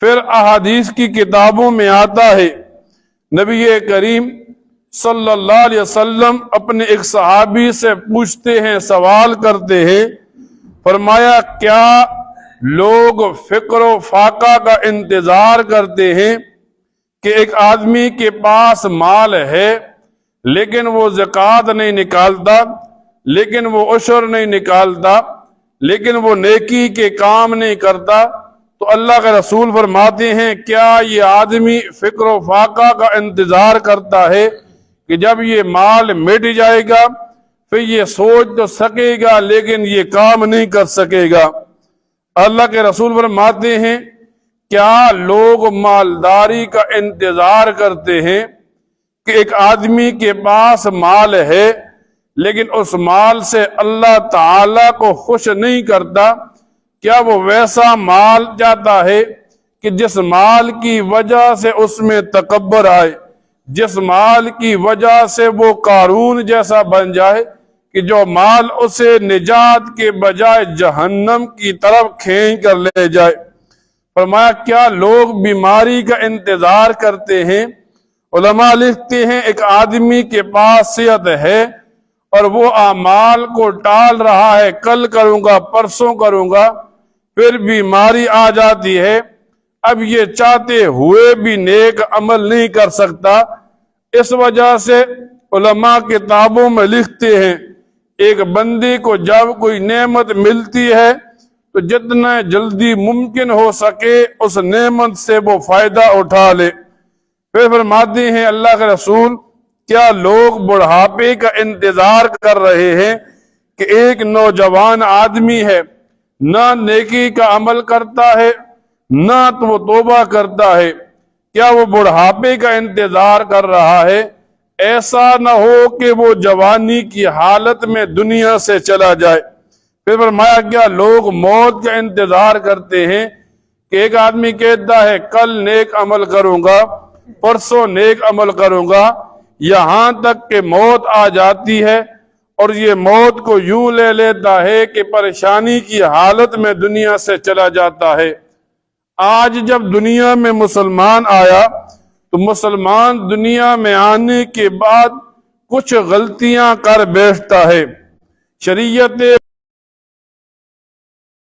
پھر احادیث کی کتابوں میں آتا ہے، نبی کریم صلی اللہ علیہ وسلم اپنے ایک صحابی سے پوچھتے ہیں، سوال کرتے ہیں، فرمایا کیا لوگ فقر و فاقہ کا انتظار کرتے ہیں کہ ایک آدمی کے پاس مال ہے لیکن وہ زکوٰۃ نہیں نکالتا، لیکن وہ عشر نہیں نکالتا، لیکن وہ نیکی کے کام نہیں کرتا، تو اللہ کے رسول فرماتے ہیں کیا یہ آدمی فقر و فاقہ کا انتظار کرتا ہے کہ جب یہ مال مٹ جائے گا پھر یہ سوچ تو سکے گا لیکن یہ کام نہیں کر سکے گا؟ اللہ کے رسول فرماتے ہیں کیا لوگ مالداری کا انتظار کرتے ہیں کہ ایک آدمی کے پاس مال ہے لیکن اس مال سے اللہ تعالیٰ کو خوش نہیں کرتا؟ کیا وہ ویسا مال چاہتا ہے کہ جس مال کی وجہ سے اس میں تکبر آئے، جس مال کی وجہ سے وہ قارون جیسا بن جائے کہ جو مال اسے نجات کے بجائے جہنم کی طرف کھینچ کر لے جائے؟ فرمایا کیا لوگ بیماری کا انتظار کرتے ہیں؟ علماء لکھتے ہیں ایک آدمی کے پاس صحت ہے اور وہ اعمال کو ٹال رہا ہے، کل کروں گا، پرسوں کروں گا، پھر بیماری آ جاتی ہے، اب یہ چاہتے ہوئے بھی نیک عمل نہیں کر سکتا۔ اس وجہ سے علماء کتابوں میں لکھتے ہیں ایک بندے کو جب کوئی نعمت ملتی ہے تو جتنا جلدی ممکن ہو سکے اس نعمت سے وہ فائدہ اٹھا لے۔ پھر فرماتے ہیں اللہ کے رسول کیا لوگ بڑھاپے کا انتظار کر رہے ہیں کہ ایک نوجوان آدمی ہے، نہ نیکی کا عمل کرتا ہے نہ تو وہ توبہ کرتا ہے، کیا وہ بڑھاپے کا انتظار کر رہا ہے؟ ایسا نہ ہو کہ وہ جوانی کی حالت میں دنیا سے چلا جائے۔ پھر فرمایا کیا لوگ موت کا انتظار کرتے ہیں کہ ایک آدمی کہتا ہے کل نیک عمل کروں گا، پرسوں نیک عمل کروں گا، یہاں تک کہ موت آ جاتی ہے اور یہ موت کو یوں لے لیتا ہے کہ پریشانی کی حالت میں دنیا سے چلا جاتا ہے۔ آج جب دنیا میں مسلمان آیا تو مسلمان دنیا میں آنے کے بعد کچھ غلطیاں کر بیٹھتا ہے۔ شریعت